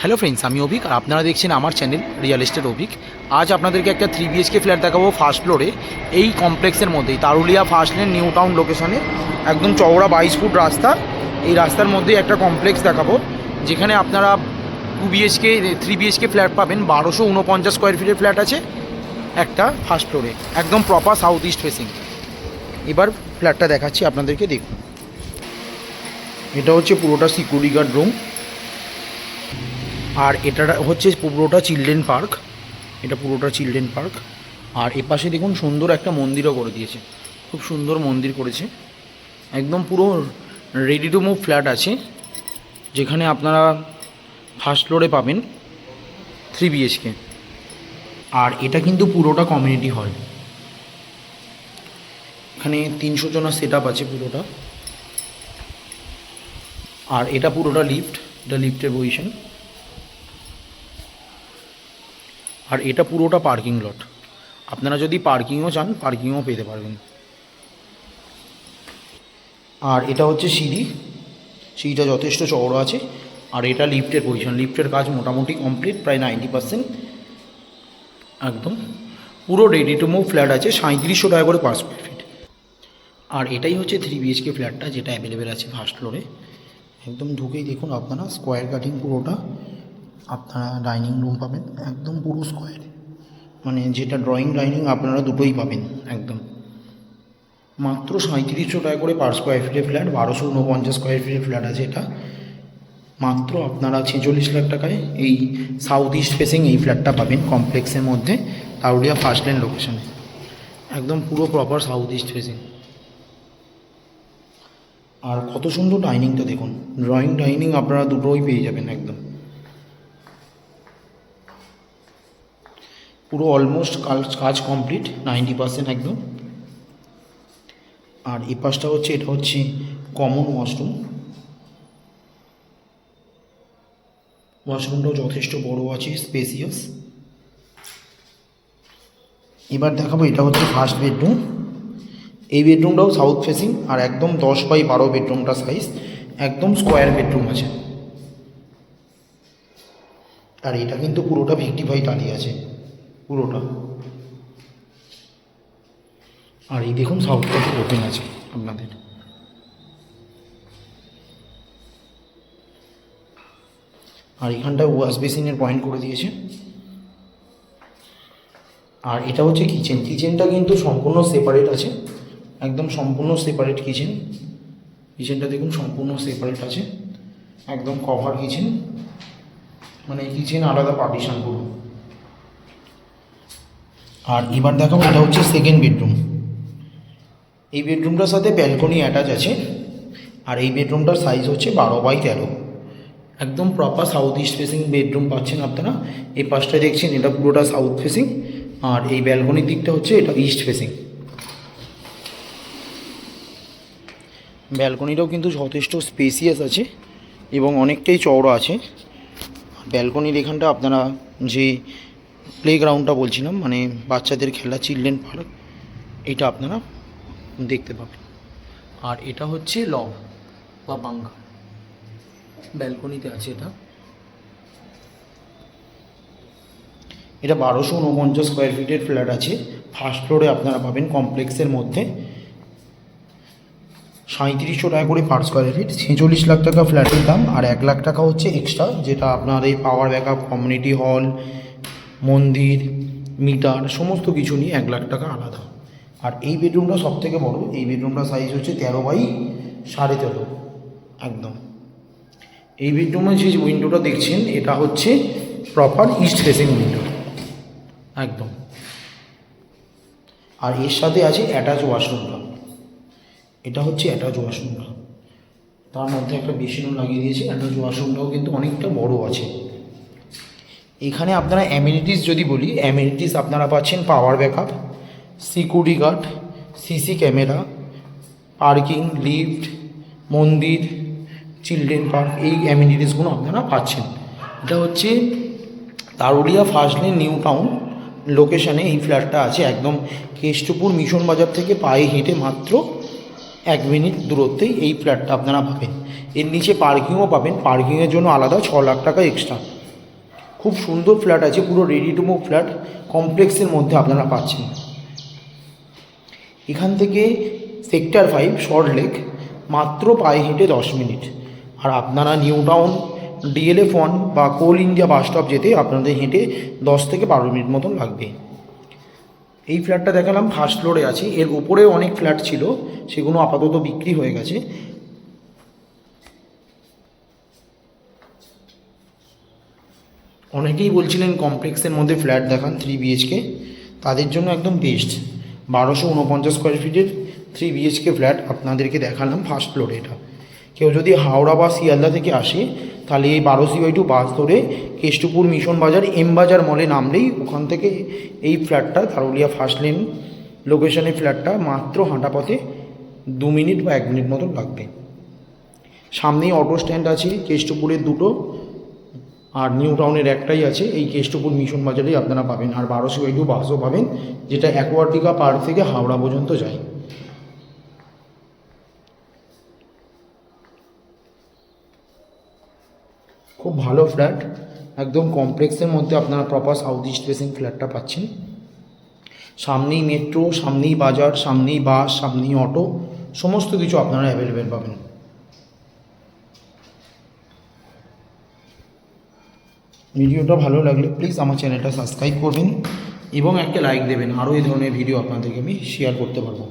Hello friends, আমি অভিক আর আপনারা দেখছেন আমার চ্যানেল রিয়েল এস্টেট অভিক। আজ আপনাদেরকে একটা 3 BHK ফ্ল্যাট দেখাবো ফার্স্ট ফ্লোরে এই কমপ্লেক্সের মধ্যেই, তারুলিয়া ফার্স্ট লেন নিউ টাউন লোকেশনে। একদম চওড়া 22 ফুট রাস্তা। এই রাস্তার মধ্যেই একটা কমপ্লেক্স দেখাবো যেখানে আপনারা 2 BHK 3 BHK ফ্ল্যাট পাবেন। 1249 স্কোয়ার ফিটের ফ্ল্যাট আছে একটা ফার্স্ট ফ্লোরে, একদম প্রপার সাউথ ইস্ট ফেসিং। এবার ফ্ল্যাটটা দেখাচ্ছি আপনাদেরকে, দেখুন। এটা হচ্ছে পুরোটা সিকিউরিটি গার্ড রুম, আর এটা হচ্ছে পুরোটা চিলড্রেন পার্ক। এটা পুরোটা চিলড্রেন পার্ক। আর এপাশে দেখুন সুন্দর একটা মন্দিরও করে দিয়েছে, খুব সুন্দর মন্দির করেছে। একদম পুরো রেডি টু মুভ ফ্ল্যাট আছে, যেখানে আপনারা ফার্স্ট ফ্লোরে পাবেন 3 BHK। আর এটা কিন্তু পুরোটা কমিউনিটি হল, এখানে 300 জনের সেট আপ আছে পুরোটা। আর এটা পুরোটা লিফট, এটা লিফটের পজিশন। আর এটা পুরোটা পার্কিং লট, আপনারা যদি পার্কিংও চান পার্কিংও পেতে পারবেন। আর এটা হচ্ছে সিঁড়িটা যথেষ্ট চওড়া আছে। আর এটা লিফটের পজিশন, লিফটের কাজ মোটামুটি কমপ্লিট, প্রায় 90%। একদম পুরো রেডি টু মুভ ফ্ল্যাট আছে, 3700 টাকা করে পার স্কোয়ার ফিট। আর এটাই হচ্ছে 3 BHK ফ্ল্যাটটা, যেটা অ্যাভেলেবেল আছে ফার্স্ট ফ্লোরে। একদম ঢুকেই দেখুন আপনারা স্কোয়ার কাটিং পুরোটা, আপনারা ডাইনিং রুম পাবেন একদম পুরো স্কোয়ার, মানে যেটা ড্রয়িং ডাইনিং আপনারা দুটোই পাবেন। একদম মাত্র 3700 টাকা করে পার স্কোয়ার ফিটের ফ্ল্যাট। 1249 স্কোয়ার ফিটের ফ্ল্যাট আছে এটা। মাত্র আপনারা 46 লাখ টাকায় এই সাউথ ইস্ট ফেসিং এই ফ্ল্যাটটা পাবেন কমপ্লেক্সের মধ্যে, তারুলিয়া ফার্স্ট লেন লোকেশনে। একদম পুরো প্রপার সাউথ ইস্ট ফেসিং। আর কত সুন্দর ডাইনিংটা দেখুন, ড্রয়িং ডাইনিং আপনারা দুটোই পেয়ে যাবেন। একদম পুরো অলমোস্ট কাজ কমপ্লিট, 90% একদম। আর এই পাশটা হচ্ছে, এটা হচ্ছে কমন ওয়াশরুম। ওয়াশরুমটাও যথেষ্ট বড় আছে, স্পেসিয়াস। এবার দেখাবো, এটা হচ্ছে ফার্স্ট বেডরুম। এই বেডরুমটাও সাউথ ফেসিং, আর একদম 10x12 বেডরুমটা সাইজ, একদম স্কোয়ার বেডরুম আছে। আর এটা কিন্তু পুরোটা ভিক্টিফাই টালি আছে পুরোটা। আর এই দেখুন সাউথটা ওপেন আছে আপনাদের। আর এখানটায় ওয়াশ বেসিনের পয়েন্ট করে দিয়েছে। আর এটা হচ্ছে কিচেনটা কিন্তু সম্পূর্ণ সেপারেট আছে, একদম সম্পূর্ণ সেপারেট কিচেনটা দেখুন সম্পূর্ণ সেপারেট আছে, একদম কভার কিচেন, মানে কিচেন আলাদা পার্টিশন পুরো। আর এবার দেখাবো, এটা হচ্ছে সেকেন্ড বেডরুম। এই বেডরুমটার সাথে ব্যালকনি অ্যাটাচ আছে। আর এই বেডরুমটার সাইজ হচ্ছে 12x13, একদম proper south east facing bedroom পাচ্ছেন আপনারা। এই পাশটা দেখছেন এটা পুরোটা সাউথ ফেসিং, আর এই ব্যালকনির দিকটা হচ্ছে এটা ইস্ট ফেসিং। ব্যালকনিটাও কিন্তু যথেষ্ট স্পেসিয়াস আছে এবং অনেকটাই চওড়া আছে। ব্যালকনির এখানটা আপনারা যে প্লেগ্রাউন্ডটা বলছিলাম, মানে বাচ্চাদের খেলা চিলড্রেন পার্ক, এটা আপনারা দেখতে পাবেন। আর এটা হচ্ছে লব বা বাঙ্গা, ব্যালকনিতে আছে এটা। এটা 1249 স্কোয়ার ফিটের ফ্ল্যাট আছে, ফার্স্ট ফ্লোরে আপনারা পাবেন কমপ্লেক্সের মধ্যে। 3700 টাকা করে পার স্কোয়ার ফিট, 46 লাখ টাকা ফ্ল্যাটের দাম। আর 1 লাখ টাকা হচ্ছে এক্সট্রা, যেটা আপনার এই পাওয়ার ব্যাকআপ, কমিউনিটি হল, মন্দির, মিটার সমস্ত কিছু নিয়ে 1 লাখ টাকা আলাদা। আর এই বেডরুমটা সব থেকে বড়ো, এই বেডরুমটা সাইজ হচ্ছে 13x13 একদম। এই বেডরুমে যে উইন্ডোটা দেখছেন এটা হচ্ছে প্রপার ইস্ট ফেসিং উইন্ডো একদম। আর এর সাথে আছে অ্যাটাচ ওয়াশরুমটা, এটা হচ্ছে অ্যাটাচ ওয়াশরুমটা, তার মধ্যে একটা বেসিনও লাগিয়ে দিয়েছে। অ্যাটাচ ওয়াশরুমটাও কিন্তু অনেকটা বড় আছে। এখানে আপনারা অ্যামিনিটিস যদি বলি, অ্যামিনিটিস আপনারা পাচ্ছেন power backup, security guard, CC camera, parking, lift, মন্দির, চিলড্রেন পার্ক, এই অ্যামিনিটিসগুলো আপনারা পাচ্ছেন। এটা হচ্ছে Tarulia first lane New Town লোকেশানে এই ফ্ল্যাটটা আছে, একদম কেষ্টপুর মিশন বাজার থেকে পায়ে হেঁটে মাত্র 1 মিনিট দূরত্বেই এই ফ্ল্যাটটা আপনারা পাবেন। এর নিচে পার্কিংও পাবেন, পার্কিংয়ের জন্য আলাদা 6 লাখ টাকা এক্সট্রা খুব সুন্দর ফ্ল্যাট আছে, পুরো রেডি টু মুভ ফ্ল্যাট কমপ্লেক্সের মধ্যে আপনারা পাচ্ছেন। এখান থেকে সেক্টর 5 সল্টলেক মাত্র পায়ে হেঁটে 10 মিনিট। আর আপনারা নিউ টাউন DLF 1 বা কোল ইন্ডিয়া বাস স্টপ যেতে আপনাদের হেঁটে 10 থেকে 12 মিনিট মতন লাগবে। এই ফ্ল্যাটটা দেখালাম ফার্স্ট ফ্লোরে আছে, এর উপরেও অনেক ফ্ল্যাট ছিল, সেগুলো আপাতত বিক্রি হয়ে গেছে। অনেকেই বলছিলেন কমপ্লেক্সের মধ্যে ফ্ল্যাট দেখান 3 BHK, তাদের জন্য একদম বেস্ট 1249 স্কোয়ার ফিটের 3 BHK ফ্ল্যাট আপনাদেরকে দেখালাম ফার্স্ট ফ্লোরে। এটা কেউ যদি হাওড়া বা শিয়ালদা থেকে আসে তাহলে এই 12C/2 বাস ধরে কেষ্টপুর মিশন বাজার এম বাজার মলে নামলেই ওখান থেকে এই ফ্ল্যাটটা তারুলিয়া ফার্স্ট লেন লোকেশনে ফ্ল্যাটটা মাত্র হাঁটা পথে 2 মিনিট বা 1 মিনিট মতন লাগবে। সামনেই অটো স্ট্যান্ড আছে, কেষ্টপুরের দুটো আর নিউ টাউনের একটাই আছে, এই কেষ্টপুর মিশন বাজারেই আপনারা পাবেন। আর 12C/2 বাসও পাবেন, যেটা অ্যাকোয়াটিকা পার্ক থেকে হাওড়া পর্যন্ত যায়। খুব ভালো ফ্ল্যাট, একদম কমপ্লেক্সের মধ্যে আপনারা প্রপার সাউথ ইস্ট ফেসিং ফ্ল্যাটটা পাচ্ছেন। সামনেই মেট্রো, সামনেই বাজার, সামনেই বাস, সামনেই অটো, সমস্ত কিছু আপনারা অ্যাভেলেবেল পাবেন। ভিডিওটা ভালো লাগলে প্লিজ আমার চ্যানেলটা সাবস্ক্রাইব করবেন এবং একটা লাইক দেবেন, আরও এই ধরনের ভিডিও আপনাদেরকে আমি শেয়ার করতে পারবো।